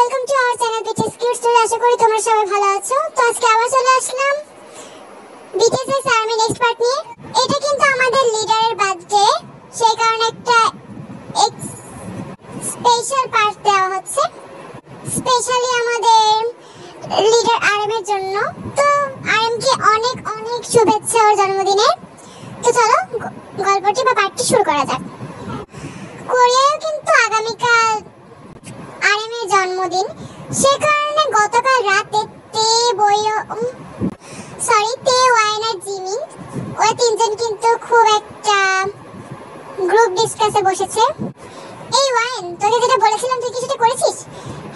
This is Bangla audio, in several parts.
Welcome to our channel BTS kids story. আশা করি তোমরা সবাই ভালো আছো। তো আজকে আবার চলে আসলাম বিটিএস এর আর্মি নেক্সট পার্ট নিয়ে। এটা কিন্তু আমাদের লিডারের বার্থডে, সেই কারণে একটা স্পেশাল পার্ট দেওয়া হচ্ছে, স্পেশালি আমাদের লিডার আরএমের জন্য। তো আরএমকে অনেক অনেক শুভেচ্ছা ওর জন্মদিনের। তো চলো গল্পটি বা পার্টটি শুরু করা যাক। কোরিয়ায় কিন্তু আগামীকাল আরএমের জন্মদিন, সে কারণে গতকাল রাতে তে ওয়াইন আর জিমিন ওরা তিনজন কিন্তু খুব একটা গ্রুপ ডিসকাসে বসেছে। এই ওয়াইন, তোকে যেটা বলেছিলাম তুই কি সেটা করেছিস?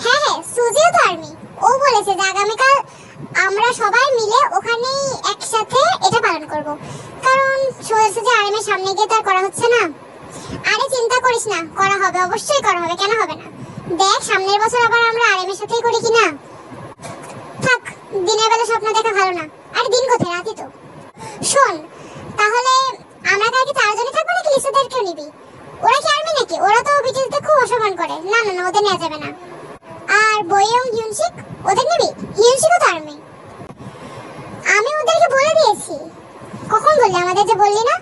হ্যাঁ হ্যাঁ, সুজিও তো আর্মি, ও বলেছে যে আগামীকাল আমরা সবাই মিলে ওখানেই একসাথে এটা পালন করব, কারণ সোজা আর্মির সামনে গিয়ে তো আর করা হচ্ছে না। আরে চিন্তা করিস না, করা হবে, অবশ্যই করা হবে, কেন হবে না। দেখ সামনের বছর আবার আমরা আরএমের সাথেই করি কিনা। থাক, দিনের বেলা স্বপ্ন দেখা ভালো না। আরে দিন কোথায়, রাতে তো। শোন তাহলে আমরা কালকে চারজনে থাকবো নাকি লিসাদেরকেও নিবি? ওরা কি আর্মি নাকি? ওরা তো বিটিএসদের খুব অসম্মান করে। না না না, ওদের নেওয়া যাবে না। আর বইয়ং হিউনশিক, ওদের নিবি? হিউনশিকও তো আর্মি। আমি ওদেরকে বলে দিয়েছি। কখন বললি আমাদের, যে বললি না?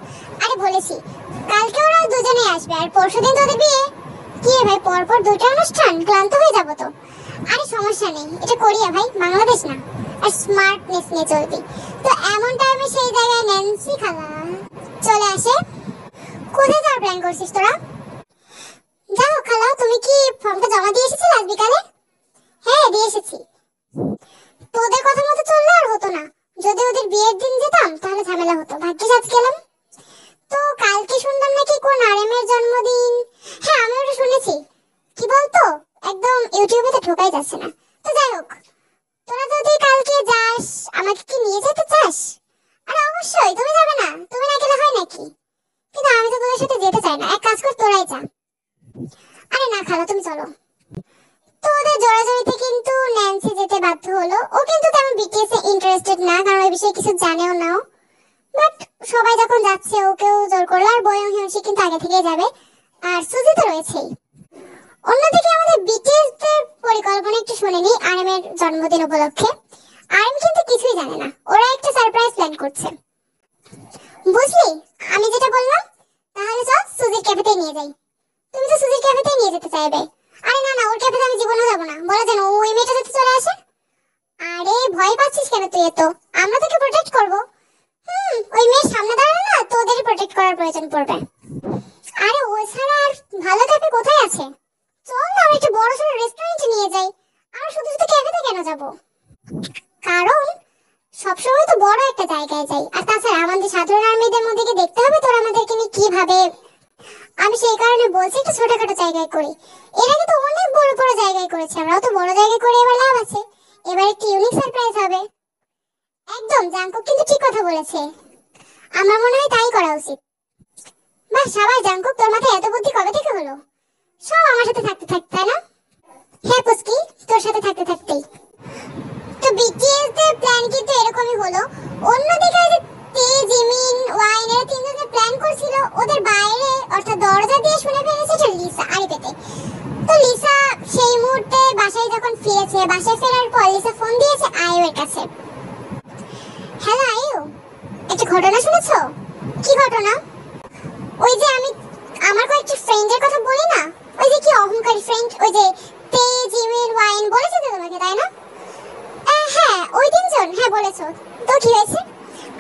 আরে বলেছি, কালকে ওরা দুজনেই আসবে, আর পরশুদিন তো ওদের বিয়ে। কি রে ভাই, পরপর দুটো অনুষ্ঠান, ক্লান্ত হয়ে যাবো তো। আরে সমস্যা নেই, এটা কোরিয়া ভাই, বাংলাদেশ না। আর স্মার্টনেস নিয়ে চলবি। তো এমন টাইমে সেই জায়গায় ন্যান্সি খালা চলে আসে। কোথায় যাওয়ার প্ল্যান করছিস তোরা? যাও খালা, তুমি কি ফর্মটা জমা দিয়ে এসেছিলে আজ বিকালে? হ্যাঁ দিয়ে এসেছি। তোদের কথা মতো চললে আর হতো না। যদি ওদের বিয়ের দিন যেতাম তাহলে ঝামেলা হতো, ভাগ্যিস আজ গেলাম। তো কালকে শুনলাম নাকি কোন আরএমের জন্মদিন। হ্যাঁ আমি ওটা শুনেছি। কি বলতো, একদম ইউটিউবে তো ঢোকাই যাচ্ছে না। তো যাই হোক, তোরা যদি কালকে যাস আমাকে কি নিয়ে যেতে চাস? আরে অবশ্যই, তুমি যাবে না? তুমি না গেলে হয় নাকি? কিন্তু আমি তো তোদের সাথে যেতে চাই না, এক কাজ কর তোরাই যা। আরে না খালা, তুমি চলো। তো ওদের জোরাজোরিতে কিন্তু ন্যান্সি যেতে বাধ্য হলো। ও কিন্তু তেমন বিটিএস এ ইন্টারেস্টেড না, কারণ ওই বিষয়ে কিছু জানেও না। বাট সবাই যখন যাচ্ছে ওকেও জোর করলো। আর বয়ং হিউনশি কিন্তু আগে থেকেই যাবে, আর সুজি তো রয়েছেই। অন্যদিকে আমাদের বিটিএস দের পরিকল্পনা একটু শুনে নিই আরএমের জন্মদিন উপলক্ষে। আরএম কিন্তু কিছুই জানে না, ওরা একটা সারপ্রাইজ প্ল্যান করছে। বুঝলি আমি যেটা বললাম? তাহলে চল সুজির ক্যাফেতে নিয়ে যাই। তুমি তো সুজির ক্যাফেতে নিয়ে যেতে চাইবে। আরে না না, ওর ক্যাফেতে আমি জীবনেও যাবো না। বলে যেন ওই মেয়েটা যাতে চলে আসে। আরে ভয় পাচ্ছিস কেন তুই এত? আমরা তোকে প্রোটেক্ট করবো। ওই মেয়ের সামনে দাঁড়ালে না তোদেরই প্রোটেক্ট করার প্রয়োজন পড়বে। আরে ও ছাড়া আর ভালো ক্যাফে কোথায় আছে? চল না আমরা একটা বড় সড়ো রেস্টুরেন্টে নিয়ে যাই। আর শুধু শুধু ক্যাফেতে কেন যাব? কারণ সবসময় তো বড় একটা জায়গায় যাই, আর তাছাড়া আমাদের সাধারণ আর্মিদের মধ্যে কি দেখতে হবে তোর আমাদেরকে নিয়ে কিভাবে। আমি সেই কারণে বলছি একটু ছোটখাটো জায়গায় করি। এর আগে তো অনেক বড় বড় জায়গায় করেছি, আমরাও তো বড় জায়গায় করে এবার লাভ আছে। এবার একটু ইউনিক সারপ্রাইজ হবে। একদম, জাঙ্কুক কিন্তু ঠিক কথা বলেছে। আমার মনে হয় তাই করা উচিত। বাহ সাবাস জাঙ্কুক, তোর মাথায় এত বুদ্ধি কবে থেকে হলো? সব আমার সাথে থাকতে থাকতে, তাই না? হ্যাঁ পুস্কি, তোর সাথে থাকতে থাকতেই। তো বিটিএস দের প্ল্যান কিন্তু এরকমই হলো। অন্যদিকে যে তে, জিমিন, ওয়াইন এরা তিনজন যে প্ল্যান করছিল, ওদের বাইরে অর্থাৎ দরজা দিয়ে শুনে ফেলেছে লিসা আড়ি পেতে। তো লিসা সেই মুহূর্তে বাসায় যখন ফিরেছে, বাসায় ফেরার পর লিসা ফোন দিয়েছে আয়ুর কাছে। হ্যালো আয়ু, একটা ঘটনা শুনেছো? কি ঘটনা? ওই যে আমি আমার কয়েকটা ফ্রেন্ডের কথা বলি না, ওই যে কি অহংকারী ফ্রেন্ড, ওই যে তে, জিমিন, ওয়াইন বলেছে তো তোমাকে, তাই না? হ্যাঁ ওই তিনজন, হ্যাঁ বলেছো। তো কি হয়েছে?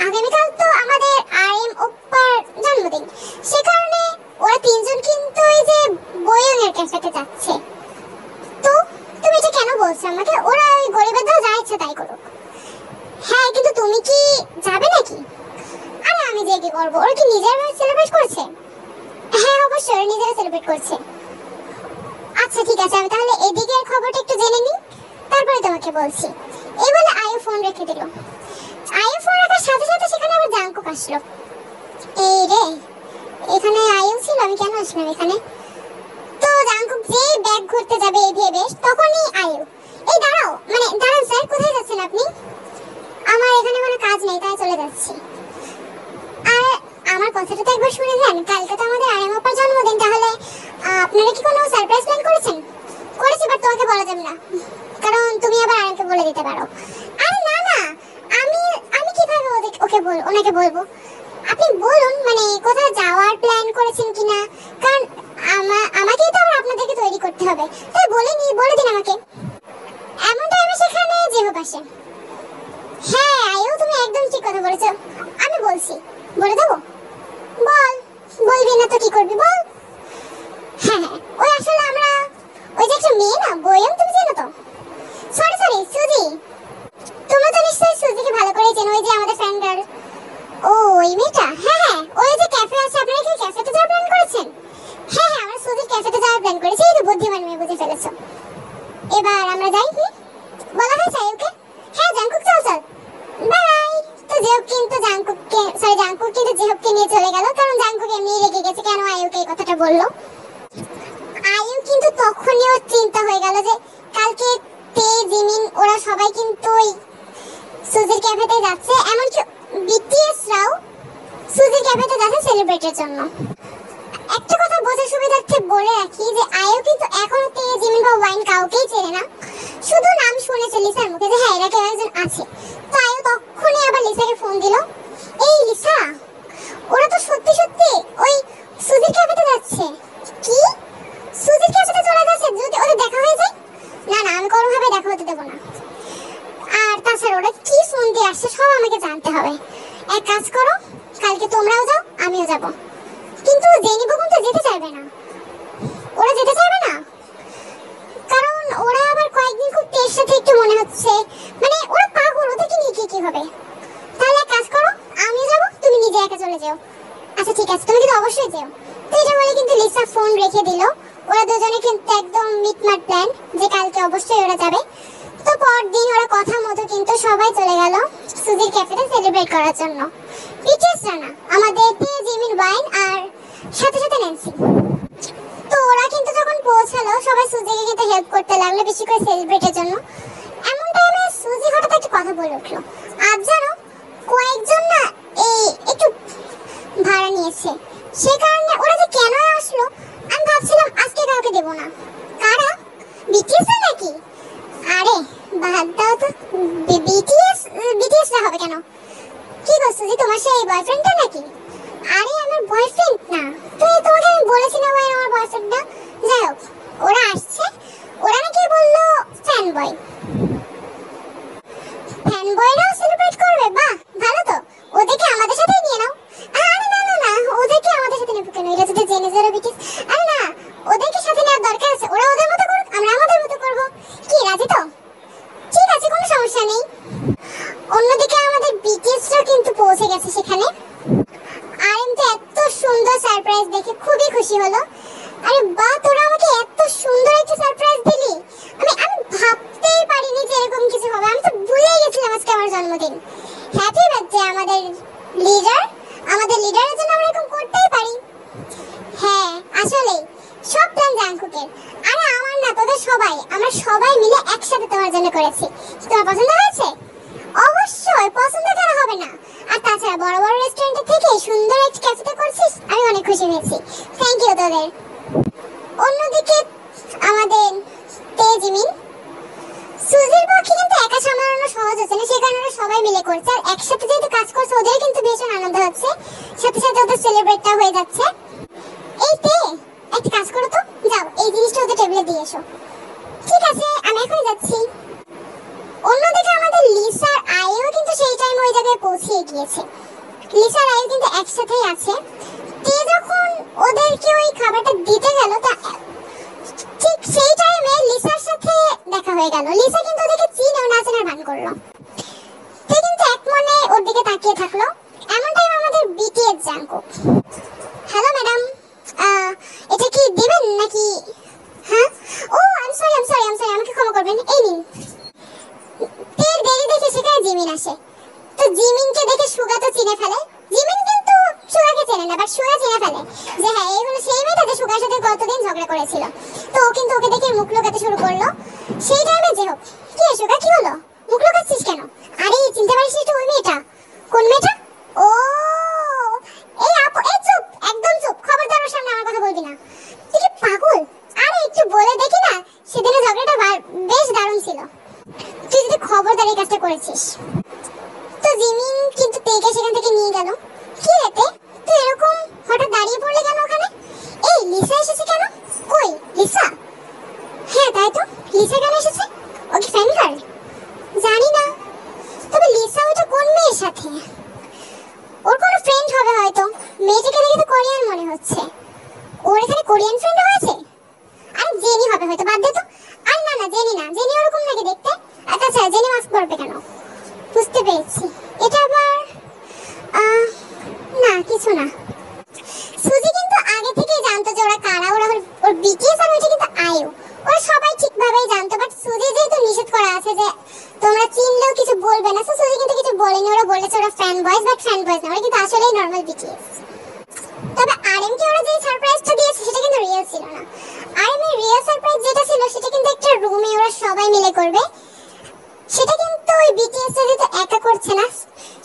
আগামীকাল তো আমাদের আরএম ওপ্পার জন্মদিন, সে কারণে ওরা তিনজন কিন্তু ওই যে বয়ং এর ক্যাফেতে যাচ্ছে। তো তুমি এটা কেন বলছো আমাকে? ওরা ওই গরিবের দল যা ইচ্ছা তাই করুক। হ্যাঁ কিন্তু তুমি কি যাবে নাকি? আরে আমি যে কি করবো, ওরা কি নিজের সেলিব্রেট করছে? হ্যাঁ অবশ্যই ওরা নিজেরা সেলিব্রেট করছে। আচ্ছা ঠিক আছে, আমি তাহলে এদিকের খবরটা একটু জেনে নিই, তারপরে তোমাকে বলছি। এই বলে আয়ু ফোন রেখে দিল। আয়ু ফোন রাখার সাথে সাথে সেখানে আবার জাঙ্কুক আসলো। এই রে, এখানে আয়ু ছিল, আমি কেন আসলাম এখানে? তো জাঙ্কুক যেই ব্যাগ ঘুরতে যাবে এই ভেবে, তখনই আয়ু, এই দাঁড়াও, মানে দাঁড়ান স্যার, কোথায় যাচ্ছেন আপনি? আমার এখানে কোনো কাজ নেই তাই চলে যাচ্ছি। আর আমার কথাটা তো একবার শুনে যান, কালকে তো আমাদের আরএম আপার জন্মদিন, তাহলে আপনারা কি কোনো সারপ্রাইজ প্ল্যান করেছেন? করেছি, বাট তোমাকে বলা যাবে না। বলবো। আপনি বলুন মানে কোথাও যাওয়ার প্ল্যান করেছেন কিনা, কারণ আমাকেই তো আবার আপনাদেরকে তৈরি করতে হবে, তাই বলে দিন আমাকে। এমন টাইমে সেখানে যেহব আসে। হ্যাঁ আয়ু, তুমি একদম ঠিক কথা বলেছো, আমি বলছি, বলে দেবো? বল, বলবি না তো কি করবি বল। হ্যাঁ হ্যাঁ, ওই আসলে আমরা ওই যে একটা মেয়ে না বয়ম, তুমি চেনো তো? সরি সুজি, তোমরা তো নিশ্চয়ই সুজিকে ভালো করে চেনো, ওই যে আমাদের ফ্রেন্ড গার্ল। ও ওই মেয়েটা, হ্যাঁ হ্যাঁ, ওই যে ক্যাফে আছে, আপনারা কি ক্যাফেতে যাওয়ার প্ল্যান করেছেন? হ্যাঁ হ্যাঁ, আমরা সুজির ক্যাফেতে যাওয়ার প্ল্যান করেছি, এই তো বুদ্ধিমান মেয়ে, বুঝে ফেলেছো। এবার আমরা যাই, বলা হয়েছে আয়ুকে? হ্যাঁ জাংকুক চল বাই বাই। তো জেহব কিন্তু জাংকুক কিন্তু জেহবকে নিয়ে চলে গেল, কারণ জাংকুক এমনি রেগে গেছে কেন আয়ুকে এই কথাটা বললো। আয়ু কিন্তু তখনই ওর চিন্তা হয়ে গেল যে কালকে তে জিমিন ওরা সবাই কিন্তু ওই সুজির ক্যাফেতে যাচ্ছে, এমনকি বিটিএস রাও সুজির ক্যাফেতে যাচ্ছে সেলিব্রেটের জন্য। একটা কথা বোঝার সুবিধার্থে বলে রাখি যে আয়ু কিন্তু এখনো তে জিমিন বা ওয়াইন কাউকেই চেনে না, শুধু নাম শুনেছে লিসার মুখে যে হ্যাঁ এরা কেউ একজন আছে। তো আয়ু তখনই আবার লিসাকে ফোন দিল, এই লিসা, ওরা তো সত্যি ওই সুজির ক্যাফেতে যাচ্ছে। কি? সুজির ক্যাফেতে চলে যাচ্ছে? যদি ওদের দেখা হয়ে যায়? না না, আমি কোনোভাবে দেখা হতে দেবো না। আর তাছাড়া ওরা কি ফোন দিয়ে আসছে সব আমাকে জানতে হবে। এক কাজ করো, কালকে তোমরাও যাও আমিও যাব। কিন্তু জেনি বেগম তো যেতে চাইবে না। ওরা যেতে চাইবে না কারণ ওরা আবার কয়েকদিন খুব তেজ সাথে একটু মনে হচ্ছে, মানে ওরা পাগল, ওদেরকে নিয়ে কি হবে। তাহলে এক কাজ করো, আমিও যাব, তুমি নিজে একা চলে যাও। আচ্ছা ঠিক আছে, তুমি কিন্তু অবশ্যই যেও। তো এটা বলে কিন্তু লিসা ফোন রেখে দিল। ওরা দুজনে কিন্তু একদম মিটমাট প্ল্যান যে কালকে অবশ্যই ওরা যাবে। তো পরদিন ওরা কথা মতো কিন্তু সবাই চলে গেল সুজির ক্যাফেতে সেলিব্রেট করার জন্য। বিটিএস রানা, আমাদের তে জিমিন ওয়াইন আর সাথে ন্যান্সি। তো ওরা কিন্তু যখন পৌঁছালো সবাই সুজিকে কিন্তু হেল্প করতে লাগলো, বেশি করে সেলিব্রেটের জন্য। এমন টাইমে সুজি হঠাৎ একটা কথা বলে উঠলো, আজ জানো কয়েকজন না এই একটু ভাড়া নিয়েছে, সে কারণে ওরা যে কেন আসলো আমি ভাবছিলাম আজকে কাউকে দেব না। কারা? বিটিএস নাকি? আরে বাদ দাও তো, বিটিএস রা হবে কেন? কি করছো যে তোমার সেই বয়ফ্রেন্ডটা নাকি? আরে আমার বয়ফ্রেন্ড না, তোমাকে আমি বলেছি না ভাই আমার বয়ফ্রেন্ড না। যাই হোক, ওরা আসছে, ওরা নাকি বললো ফ্যানবয়রাও সেলিব্রেট করবে। বাহ ভালো তো, ওদেরকে আমাদের সাথেই নিয়ে নাও। আরে না না না, ওদেরকে আমাদের সাথে নেব কেন? এরা যদি জেনে যারা বিটিএস, আরে না, ওদেরকে সাথে নেওয়ার দরকার আছে। ওরা ওদের মতো করুক, আমরা আমাদের মতো করব। কি রাজি তো? ঠিক আছে, কোনো সমস্যা নেই। অন্যদিকে আমাদের বিটিএসরা কিন্তু পৌঁছে গেছে সেখানে। আর আমি তো এত সুন্দর সারপ্রাইজ দেখে খুবই খুশি হলো। আরে বাহ, তোরা আমাকে এত সুন্দর একটা সারপ্রাইজ দিলি, আমি ভাবতেই পারিনি যে এরকম কিছু হবে। আমি তো ভুলেই গেছিলাম আজকে আমার জন্মদিন। হ্যাপি বার্থডে আমাদের লিডারের জন্য আমরা এরকম করতেই পারি। হ্যাঁ আসলে সব প্ল্যান জাংকুকের। আরে আমার না, তোদের আমরা সবাই মিলে একসাথে তোমার জন্য করেছি। তোমার পছন্দ হয়েছে? অবশ্যই, পছন্দ কেন হবে না। আর তাছাড়া বড় বড় রেস্টুরেন্ট থেকে সুন্দর একটা ক্যাফেতে করছিস, আমি অনেক খুশি হয়েছি। থ্যাংক ইউ তোদের। অন্যদিকে আমাদের তেজিমিন সুজির পক্ষে কিন্তু একা সামলানো সহজ হচ্ছে না, সে কারণে ওরা সবাই মিলে করছে। আর একসাথে যেহেতু কাজ করছে ওদের কিন্তু ভীষণ আনন্দ হচ্ছে, সাথে সাথে ওদের সেলিব্রেটটা হয়ে যাচ্ছে। এই তে, একটা কাজ করো তো, যাও এই জিনিসটা ওদের টেবিলে দিয়ে এসো। ঠিক আছে, আমি এখনই যাচ্ছি। অন্যদিকে আমাদের লিসার আয়ু কিন্তু সেই টাইমে ওই জায়গায় পৌঁছে গিয়েছে। লিসার আয়ু কিন্তু একসাথেই আছে। তে যখন ওদেরকে ওই খাবারটা দিতে গেল, ঠিক সেই টাইমে লিসার সাথে দেখা হয়ে গেল। লিসা কিন্তু ওদেরকে চিনেও না চেনার ভান করলো। তে কিন্তু এক মনে ওর দিকে তাকিয়ে থাকলো। এমন টাইম আমাদের বিটিএস জাংকুক, হ্যালো ম্যাডাম, এটা কি দিবেন নাকি? হ্যাঁ, ও আই এম সরি, আমাকে ক্ষমা করবেন, এই নিন। তের দেরি দেখে সেখানে জিমিন আসে। তো জিমিনকে দেখে সুগা তো চিনে ফেলে। জিমিন কিন্তু সুগাকে চেনে না, বাট সুগা চিনে ফেলে যে হ্যাঁ এই হলো সেই মেয়েটা যে সুগার সাথে গতদিন ঝগড়া করেছিল। তো ও কিন্তু ওকে দেখে মুখ লুকাতে শুরু করলো। সেই টাইমে যে হোক, কি সুগা কি হলো, মুখ লুকাচ্ছিস কেন? আরে চিনতে পারিস এটা ওই মেয়েটা। কোন মেয়েটা? ও এই আপু, এই চুপ, একদম চুপ, খবরদার ওর সামনে আমার কথা বলবি না। তুই কি পাগল? আরে একটু বলে দেখি না, সেদিনের ঝগড়াটা বেশ দারুণ ছিল। তুই যদি খবরদার এই কাজটা করেছিস। তো জিমিন কিন্তু তেকে সেখান থেকে নিয়ে গেল। কি রে তে, তুই এরকম হঠাৎ দাঁড়িয়ে পড়লে কেন ওখানে? এই লিসা এসেছে কেন? কই লিসা? হ্যাঁ তাই তো, লিসা কেন এসেছে? ও কি ফ্যান গার্ল? জানি না, তবে লিসা ওটা কোন মেয়ের সাথে? ওর কোনো ফ্রেন্ড হবে হয়তো, মেয়েটাকে দেখে তো কোরিয়ান মনে হচ্ছে। ওর এখানে কোরিয়ান ফ্রেন্ড হয়েছে? আর জেনি হবে হয়তো, বাদ দে তো। আর না না, জেনি না, জেনি ওরকম নাকি দেখতে। আচ্ছা জেনি মাস্ক পরবে কেন? বুঝতে পেরেছি, এটা আবার না কিছু না। সুজি কিন্তু আগে থেকেই জানতো যে ওরা কারা, ওর বিটিএস আর ওইটা কিন্তু আইও, ওরা সবাই ঠিকভাবেই জানতো। বাট সুজি যেহেতু নিষেধ করা আছে যে তোমরা চিনলেও কিছু বলবে না, সুজি কিন্তু কিছু বলেনি। ওরা বলেছে ওরা fan boys, but fan boys না, ওরা কিন্তু আসলেই নর্মাল বিটিএস। তবে আরএম কে ওরা যে সারপ্রাইজটা দিয়েছে সেটা কিন্তু রিয়েল ছিল না। আরএম এর রিয়েল সারপ্রাইজ যেটা ছিল সেটা কিন্তু একটা রুমে ওরা সবাই মিলে করবে। সেটা কিন্তু ওই বিটিএস যেহেতু একা করছে না,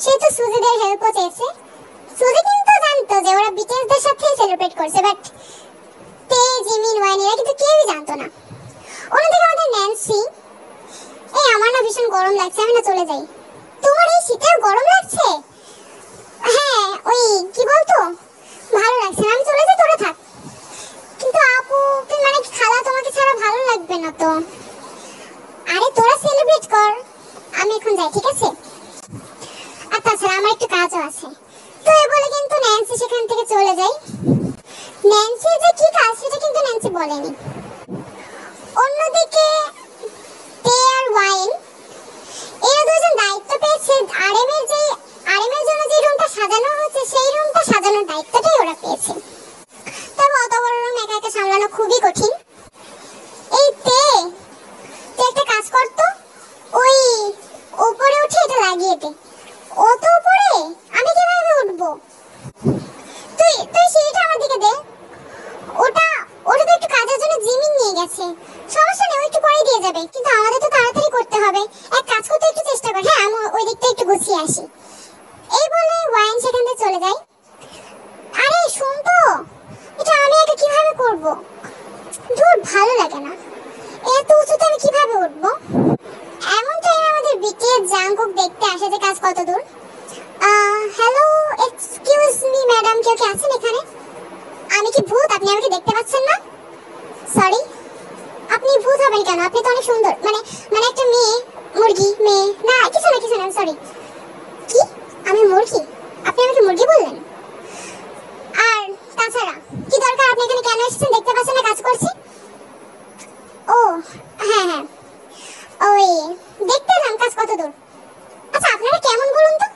সেহেতু সুজিদের হেল্পও চেয়েছে। সুজি কিন্তু জানতো যে ওরা বিটিএস দের সাথে সেলিব্রেট করছে, বাট তে জিমিন ওয়াইন এরা কিন্তু কেউই জানতো না। অন্যদিকে আমাদের ন্যান্সি, এই আমার না ভীষণ গরম লাগছে, আমি না চলে যাই। তোমার এই শীতেও গরম লাগছে? হ্যাঁ ওই কি বলতো, ভালো লাগছে না, আমি চলে যাই, তোরা থাক। কিন্তু আপু মানে খালা তোমাকে ছাড়া ভালো লাগবে না তো। আরে তোরা সেলিব্রেট কর, আমি এখন যাই, ঠিক আছে? আর তাছাড়া আমার একটু কাজও আছে। তো এ বলে কিন্তু ন্যান্সি সেখান থেকে চলে যায়। ন্যান্সি যে কি কাজ সেটা কিন্তু ন্যান্সি বলেনি। অন্যদিকে তে আর ওয়াইন এরা দুজন দায়িত্ব পেয়েছে আরএম এর জন্য যে রুমটা সাজানো হচ্ছে সেই রুমটা সাজানোর দায়িত্বটাই ওরা পেয়েছে। তবে অত বড় রুম একা একা সামলানো খুবই কঠিন। এই তে, তুই একটা কাজ করতো, ওই উপরে উঠে এটা লাগিয়ে দে। অত উপরে আমি কিভাবে উঠবো? তুই তুই সিঁড়িটা আমার দিকে দে। ওটা ওটা তো একটু কাজের জন্য জিমিন নিয়ে গেছে, সমস্যা নেই, ও একটু পরে দিয়ে যাবে। কিন্তু আমাদের তো তাড়াতাড়ি করতে হবে, এক কাজ করতে একটু চেষ্টা কর। হ্যাঁ আমি ওই দিকটা একটু গুছিয়ে আসি। এই বলে ওয়াইন সেখান থেকে চলে যায়। আরে শুন তো, এটা আমি একা কিভাবে করব? দূর, ভালো লাগে না, এত উঁচুতে আমি কিভাবে উঠবো? এমন টাইমে আমাদের বিটিএস জাংকুক দেখতে আসে যে কাজ কত দূর। হ্যালো এক্সকিউজ মি ম্যাডাম, কেউ কি আছেন এখানে? আমি কি ভূত? আপনি আমাকে দেখতে পাচ্ছেন না? সরি, আপনি ভূত হবেন কেন? আপনি তো অনেক সুন্দর, মানে একটা মেয়ে, মুরগি মেয়ে না, কিছু না, সরি। কি আমি মুরগি? আপনি আমাকে মুরগি বললেন? আর তাছাড়া কি দরকার, আপনি এখানে কেন এসেছেন? দেখতে পাচ্ছেন না কাজ করছি। ও হ্যাঁ, ওই দেখতে এলাম কাজ কত দূর। আচ্ছা আপনারা কেমন বলুন তো,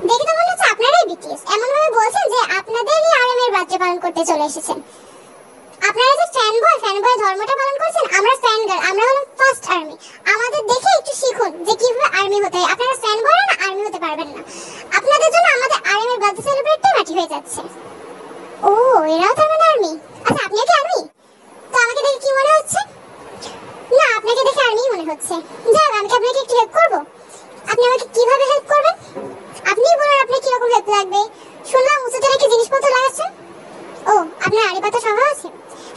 দেখে তো মনে হচ্ছে আপনারাই বিটিএস। এমন ভাবে বলছেন যে আপনাদেরই আরএম এর বাচ্চা পালন করতে চলে এসেছেন। আপনারা যে ফ্যান বয় ধর্মটা পালন করছেন, আমরা ফ্যান গার্ল, আমরা হলাম ফার্স্ট আর্মি। আমাদের দেখে একটু শিখুন যে কিভাবে আর্মি হতে হয়। আপনারা ফ্যান বয় না, আর্মি হতে পারবেন না। আপনাদের জন্য আমাদের আরএম এর বার্থডে সেলিব্রেটটা মাটি হয়ে যাচ্ছে। ও এরাও তার মানে আর্মি? আচ্ছা আপনিও কি আর্মি? তো আমাকে দেখে কি মনে হচ্ছে? না আপনাকে দেখে আর্মি মনে হচ্ছে। যাক, আমি কি আপনাকে একটু হেল্প করব? আপনি আমাকে কিভাবে হেল্প করবেন? আপনিই বলুন আপনার কি রকম হেল্প লাগবে। শুনলাম উঁচুতে রেখে জিনিসপত্র লাগাচ্ছেন। ও আপনার আড়িপাতা স্বভাব আছে?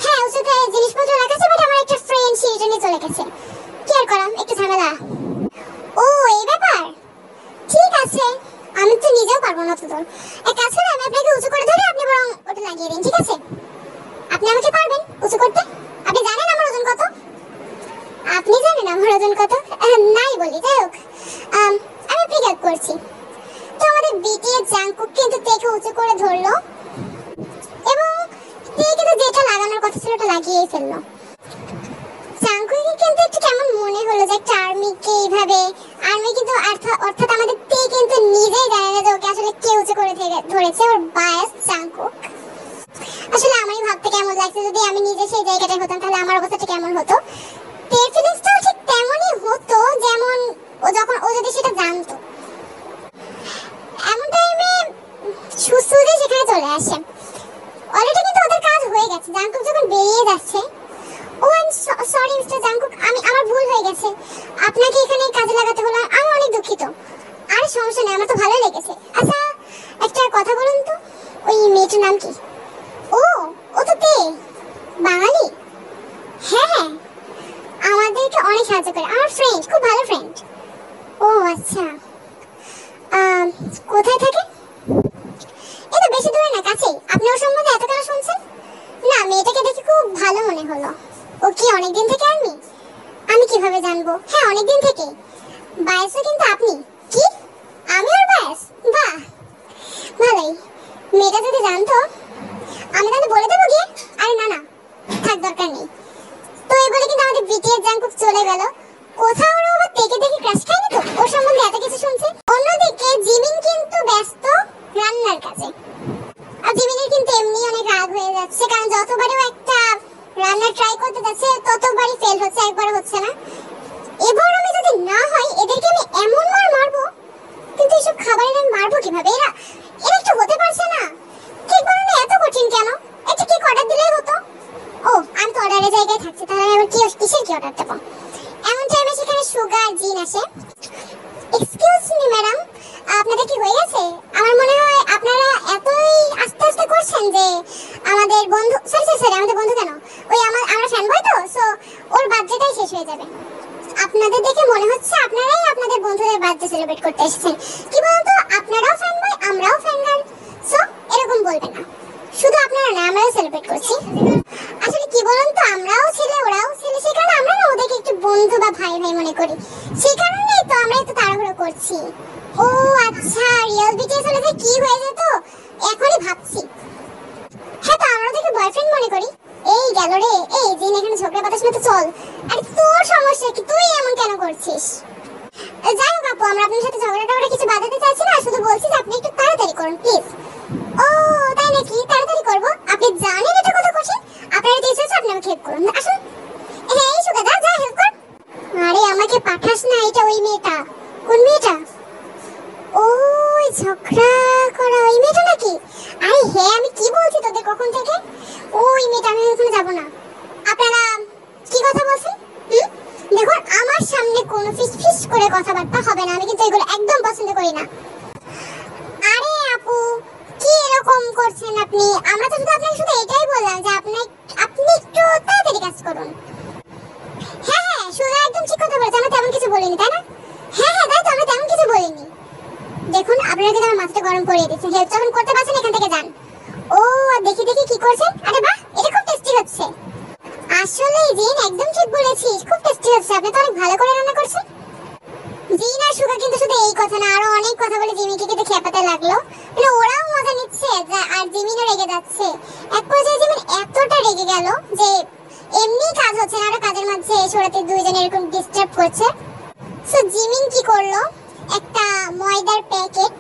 হ্যাঁ উঁচুতে জিনিসপত্র লাগাচ্ছে, বাট আমার একটা ফ্রেন্ড সিঁড়িটা নিয়ে চলে গেছে। কি আর করাম, একটু ঝামেলা। ও এই ব্যাপার, ঠিক আছে, আমি তো নিজেও পারবো না তো। তোর এক কাজ করে আমি আপনাকে উঁচু করে ধরে আপনি বরং ওটা লাগিয়ে দিন, ঠিক আছে? আপনি আমাকে পারবেন উঁচু করতে? আপনি জানেন আমার ওজন কত? আপনি জানেন আমার ওজন কত? নাই বলি, যাই হোক আমি আপনাকে হেল্প করছি। তো আমাদের বিটিএস জাংকুক কিন্তু তেকে উঁচু করে ধরলো এবং তে কিন্তু যেটা লাগানোর কথা ছিল ওটা লাগিয়েই ফেললো। জাংকুকে কিন্তু একটু কেমন মনে হলো যে একটা আর্মিকে এইভাবে, আর্মি কিন্তু অর্থাৎ আমাদের তে কিন্তু নিজেই জানে না যে ওকে আসলে কে উঁচু করে ধরেছে। ওর বায়াস জাংকুক। আসলে আমারই ভাবতে কেমন লাগছে, যদি আমি নিজে সেই জায়গাটায় হতাম তাহলে আমার অবস্থাটা কেমন হতো। তের ফিলিংসটাও ঠিক তেমনই হতো যেমন ও যদি সেটা জানতো। এমন টাইমে সুসুজি সেখানে চলে আসে। অলরেডি কিন্তু ওদের কাজ হয়ে গেছে। জাংকুক যখন বেরিয়ে যাচ্ছে, ও সরি মিস্টার জাংকুক, আমার ভুল হয়ে গেছে, আপনাকে এখানে কাজে লাগাতে হলো, আমি অনেক দুঃখিত। আর সমস্যা নেই, আমার তো ভালো লেগেছে। আচ্ছা একটা কথা বলুন তো, ওই মেয়েটার নাম কি? ও তো তে, বাঙালি। হ্যাঁ আমাদেরকে অনেক সাহায্য করে, আমার ফ্রেন্ড, খুব ভালো ফ্রেন্ড। ও আচ্ছা কোথায় থাকে? এই তো বেশি দূরে না, কাছেই। আপনি ওর সম্বন্ধে এত কেন শুনছেন? না, মেয়েটাকে দেখে খুব ভালো মনে হলো। ও কি অনেকদিন থেকে আর্মি? আমি কিভাবে জানবো? হ্যাঁ, অনেকদিন থেকেই। বায়াসও কিন্তু আপনি। কি? আমি ওর বায়াস? বাহ, ভালোই। মেয়েটা যদি জানতো, আমি তাহলে বলে দেবো গিয়ে? আরে না না, থাক, দরকার নেই। তো এই বলে কিন্তু আমাদের বিটিএস জাঙ্কুক চলে গেল। কোথাও ওরা আবার দেখে দেখে ক্রাশ খায়নি তো? ওর সম্বন্ধে এত কিছু শুনছে। অন্যদিকে জিমিন কিন্তু ব্যস্ত রান্নার কাজে। আর জিমিনের কিন্তু এমনি অনেক রাগ হয়ে যাচ্ছে, কারণ যতবারও একটা রান্না ট্রাই করতে যাচ্ছে ততবারই ফেল হচ্ছে, একবার হচ্ছে না। এবার আমি যদি না হয় এদেরকে আমি এমন মারবো, কিন্তু এসব খাবারের আমি মারবো কিভাবে? এরা এরা একটু হতে পারছে না। কেক বানানো এত কঠিন কেন? একটা কেক অর্ডার দিলেই হতো। ও, আমি তো অর্ডারের জায়গায় থাকছি, তাহলে আমি আবার কিসের কি অর্ডার দেবো? এমন টাইমে সেখানে সুগার জিন আসে। এক্সকিউজ মি ম্যাডাম, আপনাদের কি হয়ে গেছে? আমার মনে হয় আপনারা এতই আস্তে আস্তে করছেন যে আমাদের বন্ধু, সরি আমাদের বন্ধু কেন, ওই আমরা ফ্যানবয় তো, সো ওর বার্থডেটাই শেষ হয়ে যাবে। আপনাদের দেখে মনে হচ্ছে আপনারাই আপনাদের বন্ধুদের বার্থডে সেলিব্রেট করতে এসেছেন। কি বলতো, আপনারাও ফ্যানবয়, আমরাও ফ্যানগার্ল, সো এরকম বলবেন না। শুধু আপনারা না, আমরাও সেলিব্রেট করছি। আসলে কি বলুন তো, আমরাও ছেলে ওরাও ছেলে, সেই কারণে আমরা না ওদেরকে একটু বন্ধু বা ভাই ভাই মনে করি। সেই কারণেই তো আমরা একটু তাড়াহুড়ো করছি। ও আচ্ছা, রিয়েল বিটিএস হলে যে কি হয়ে যেত এখনই ভাবছি। হ্যাঁ, তো আমরা ওদেরকে বয়ফ্রেন্ড মনে করি। এই গেল রে, এই জিন এখানে ঝগড়া বাতাস মতো চল। আরে তোর সমস্যা কি? তুই এমন কেন করছিস? যাই হোক আপু, আমরা আপনার সাথে ঝগড়াটা কিছু বাঁধাতে চাইছি না, শুধু বলছি যে আপনি একটু তাড়াতাড়ি করুন প্লিজ। ও তাই নাকি? তাড়াতাড়ি করবো? আপনি জানেন এটা কত কঠিন? আপনারা যে এসেছে আপনি আমাকে হেল্প করুন, আসুন। হ্যাঁ, এই সুগা, যা হেল্প কর। আরে আমাকে পাঠাস না, এটা ওই মেয়েটা। কোন মেয়েটা? ওই ঝগড়া করা ওই মেয়েটা নাকি? আরে হ্যাঁ, আমি কি বলছি তোদের কখন থেকে? ওই মেয়েটা, আমি ওখানে যাবো না। আপনারা কি কথা বলছেন? দেখুন, আমার সামনে কোনো ফিস করে কথাবার্তা হবে না, আমি কিন্তু এগুলো একদম পছন্দ করি না। আরে আপু, কি এরকম করছেন আপনি? আমরা তো শুধু আপনাকে শুধু এটাই বললাম যে আপনি একটু তাড়াতাড়ি কাজ করুন। হ্যাঁ হ্যাঁ, সুরা একদম ঠিক কথা বলেছে, আমরা তেমন কিছু বলিনি, তাই না? হ্যাঁ হ্যাঁ, তাই তো, আমরা তেমন কিছু বলিনি। দেখুন, আপনারা কিন্তু আমার মাথাটা গরম করিয়ে দিচ্ছেন। হেল্প যখন করতে পারছেন এখান থেকে যান। ও দেখি দেখি কি করছেন। আরে বাহ, এটা খুব টেস্টি হচ্ছে। আসলে জিন একদম ঠিক বলেছিস, খুব টেস্টি হচ্ছে। আপনি তো অনেক ভালো করে রান্না করছেন। জিন আর সুগা কিন্তু শুধু এই কথা না, আরো অনেক কথা বলে জিমিকে কিন্তু খেপাতে লাগলো। মানে ওরাও মজা নিচ্ছে আর জিমিনও রেগে যাচ্ছে। এক পর্যায়ে জিমিন এতটা রেগে গেল যে এমনি কাজ হচ্ছে না, আরো কাজের মাঝে এসে ওরা দুইজনে এরকম ডিস্টার্ব করছে। সো জিমিন কি করলো, একটা ময়দার প্যাকেট,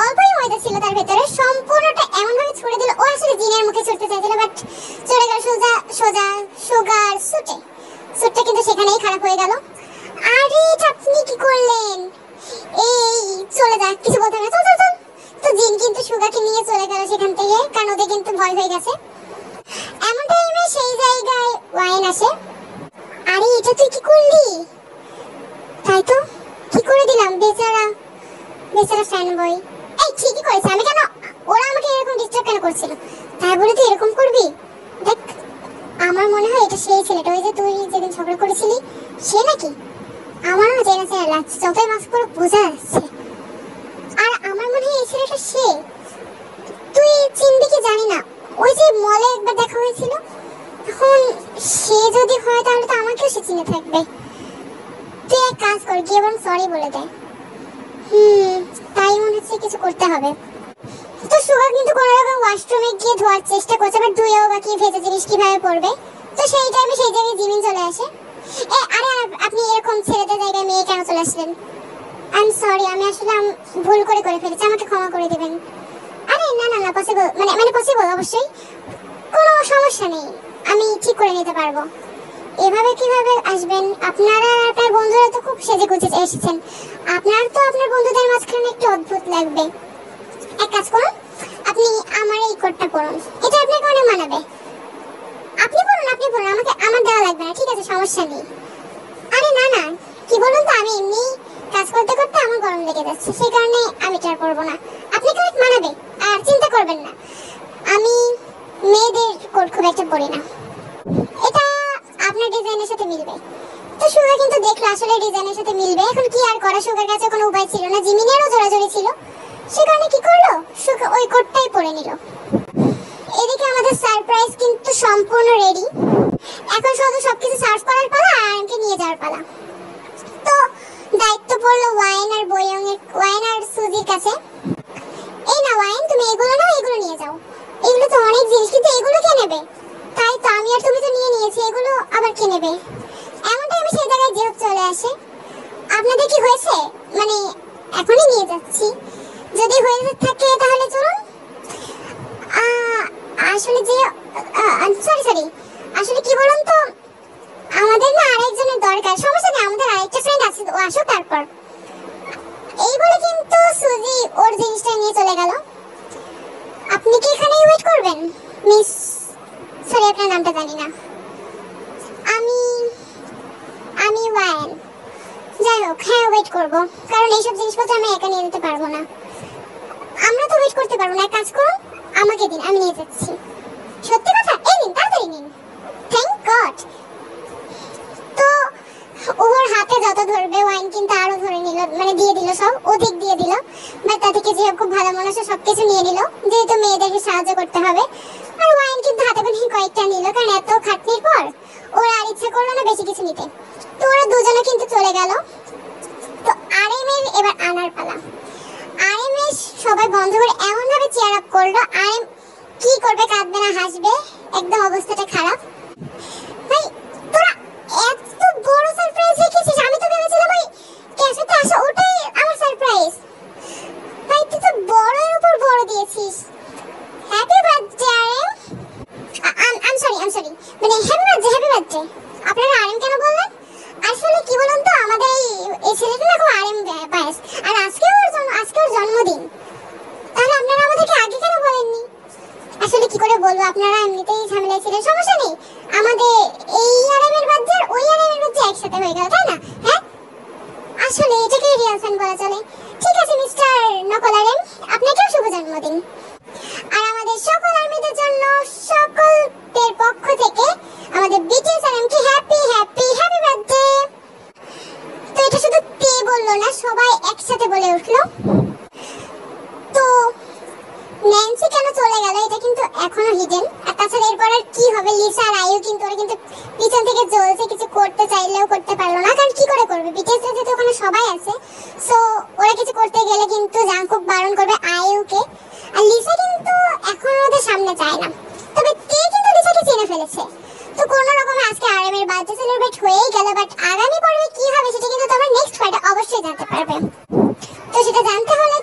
অল্পই ময়দা ছিল তার ভেতরে, সম্পূর্ণটা এমন ভাবে ছুড়ে দিল। ও আসলে জিনের মুখে ছুটতে চাইছিল, বাট চলে গেল সোজা সোজা সুগার সুটটা কিন্তু সেখানেই খারাপ হয়ে গেল। আরে আপনি কি করলেন? এই চলে যা, কিছু বলতে হবে না, চল চল চল। তো জিন কিন্তু সুগাকে নিয়ে চলে গেল সেখান থেকে, কারণ ওদের কিন্তু ভয় হয়ে গেছে। এমন টাইমে সেই জায়গায় ওয়াইন আসে। আরে এটা তুই কি করলি? তাই তো, কি করে দিলাম, বেচারা ফ্যান বয়। এই ঠিকই করেছে, আমি কেন, ওরা আমাকে এরকম ডিস্টার্ব কেন করছিল? তাই বলে তুই এরকম করবি? দেখ, আমার মনে হয় এটা সেই ছেলেটা, ওই যে তুই যেদিন ঝগড়া করেছিলি সে নাকি? আমারও চেনা চেনা লাগছে, যতই মাস্ক পরে বোঝা যাচ্ছে। আর আমার মনে হয় এই ছেলেটা সে। তুই চিনবি কি জানি না, ওই যে মলে একবার দেখা হয়েছিল। এখন সে যদি হয় তাহলে তো আমাকেও সে চিনে থাকবে। তুই এক কাজ কর, গিয়ে বরং সরি বলে দে। তাই মনে হচ্ছে কিছু করতে হবে। তো সুগা কিন্তু কোনো রকম ওয়াশরুমে গিয়ে ধোয়ার চেষ্টা করছে, বাট ধুয়েও বাকি ভেজা জিনিস কিভাবে পড়বে। তো সেই টাইমে সেই জায়গায় জিমিন চলে আসে। আরে আপনি এরকম ছেলেদের জায়গায় মেয়ে কেন চলে আসলেন? আই এম সরি, আমি আসলে ভুল করে ফেলেছি, আমাকে ক্ষমা করে দিবেন। আরে না না না, পসিবল, মানে পসিবল, অবশ্যই কোনো সমস্যা নেই, আমি ঠিক করে নিতে পারবো। এভাবে কিভাবে আসবেন? আপনারা আর আপনার বন্ধুরা তো খুব সেজে গুজে এসেছেন, আপনার তো আপনার বন্ধুদের মাঝখানে একটু অদ্ভুত লাগবে। এক কাজ করুন, আপনি আমার এই কোটটা পরুন, এটা আপনাকে অনেক মানাবে। আপনি পরুন, আমাকে আমার দেওয়া লাগবে না, ঠিক আছে, সমস্যা নেই। আরে না না, কি বলুন তো, আমি এমনি কাজ করতে করতে আমার গরম লেগে যাচ্ছে, সেই কারণে আমি এটা পরবো না। আপনাকে অনেক মানাবে, আর চিন্তা করবেন না, আমি মেয়েদের কোট খুব একটা পরি না, এটা আপনার ডিজাইনের সাথে মিলবে। তো সুগা কিন্তু দেখলো আসলে ডিজাইনের সাথে মিলবে। এখন কি আর করা, সুগার কাছে কোনো উপায় ছিল না, জিমিনেরও জোরাজোরি ছিল। সে কারণে কি করলো, ওই কোডটাই পরে নিল। এদিকে আমাদের সারপ্রাইজ কিন্তু সম্পূর্ণ রেডি। এখন শুধু সবকিছু সার্ভ করার পালা আর আয়নকে নিয়ে যাওয়ার পালা। তো দায়িত্ব পড়লো ওয়াইন আর সুজির কাছে। এই না ওয়াইন, তুমি এগুলো নাও, এগুলো নিয়ে যাও। এগুলো তো অনেক জিনিস, কিন্তু এগুলো কে নেবে? তাই তো আমি আর তুমি তো নিয়ে নিয়েছি, এগুলো আবার কে নেবে? এমন টাইমে সেই জায়গায় জিওফ চলে আসে। আপনাদের কি হয়েছে? মানে এখনই নিয়ে যাচ্ছি, যদি হয়ে থাকে তাহলে চলুন। আসলে যে সরি আসলে কি বলুন তো, আমাদের না আরেকজনের দরকার। সমস্যা নেই, আমাদের আরেকটা ফ্রেন্ড আছে, ও আসো তারপর। এই বলে কিন্তু সুজি ওর জিনিসটা নিয়ে চলে গেল। আপনি কি এখানেই ওয়েট করবেন মিস? সরি আপনার নামটা জানি না। আমি ওয়াইন। যাই হোক, হ্যাঁ ওয়েট করবো, কারণ এইসব জিনিসপত্র আমি একা নিয়ে যেতে পারবো না। আমরা তো ওয়েট করতে পারবো না, এক কাজ করুন, আমাকে দিন, আমি নিয়ে যাচ্ছি। সত্যি কথা? এই নিন, তাড়াতাড়ি নিন। Thank god. তো ওর হাতে যত ধরবে ওয়াইন কিন্তু আরো ধরে নিল, মানে দিয়ে দিল, সব অধিক দিয়ে দিল। বাট তাদেরকে যে খুব ভালো মানুষ সবকিছু নিয়ে নিল, যেহেতু মেয়েদেরকে সাহায্য করতে হবে। আর ওয়াইন কিন্তু হাতে করে কয়েকটা নিল, কারণ এত খাটনির পর ওরা আর ইচ্ছে করলো না বেশি কিছু নিতে। তো ওরা দুজনে কিন্তু চলে গেল। তো আরএমের এবার আনার পালা। আরএমের সবাই বন্ধ করে এমন ভাবে চেয়ার আপ করলো, আরএম কি করবে, কাঁদবে না হাসবে, একদম অবস্থাটা খারাপ। ভাই তোরা এত বড় সারপ্রাইজ রেখেছিস, আমি তো ভেবেছিলাম ওই ক্যাফেতে আসা ওটাই আমার সারপ্রাইজ। ভাই তুই তো বড়ের উপর বড় দিয়েছিস। Happy birthday RM. I am sorry, মানে হ্যাপি বার্থডে। আপনারা আরএম কেন বললেন? আসলে কি বলুন তো, আমাদের এই ছেলেটা না খুব আরএম পায়েস, আর আজকে ওর জন্মদিন। তাহলে আপনারা আমাদেরকে আগে কেন বলেননি? আসলে কি করে বলবো, আপনারা এমনিতেই ঝামেলায় ছিলেন। সমস্যা নেই, আমাদের এই আরএমের বার্থডে আর ওই আরএমের বার্থডে একসাথে হয়ে গেল, তাই না? হ্যাঁ আসলে এটাকে রিয়াকশন বলা চলে। ঠিক আছে মিস্টার নকল আরএম, আপনাকেও শুভ জন্মদিন। আর আমাদের সকল আর্মিদের জন্য সকলের পক্ষ থেকে আমাদের বিটিএস আরএমকে হ্যাপি বার্থডে। তো এটা শুধু তে বললো না, সবাই একসাথে বলে উঠলো। তো ন্যান্সি কেন চলে গেল এটা কিন্তু এখনো হিডেন। আর তাছাড়া এরপর আর কি হবে, লিসা আর আয়ু কিন্তু ওরা কিন্তু পিছন থেকে জ্বলছে, কিছু করতে চাইলেও করতে পারলো না, কারণ কি করে করবে, বিটিএস এর যেহেতু ওখানে সবাই আছে। সো ওরা কিছু করতে গেলে কিন্তু জাংকুক বারণ করবে আয়ুকে। আর লিসা কিন্তু এখন ওদের সামনে চায় না, তবে তে কিন্তু লিসাকে চিনে ফেলেছে। তো কোনো রকমে আজকে আরএম এর বার্থডে সেলিব্রেট হয়েই গেল, বাট আগামী পর্বে কি হবে সেটা কিন্তু তোমরা নেক্সট পার্টে অবশ্যই জানতে পারবে। তো সেটা জানতে হলে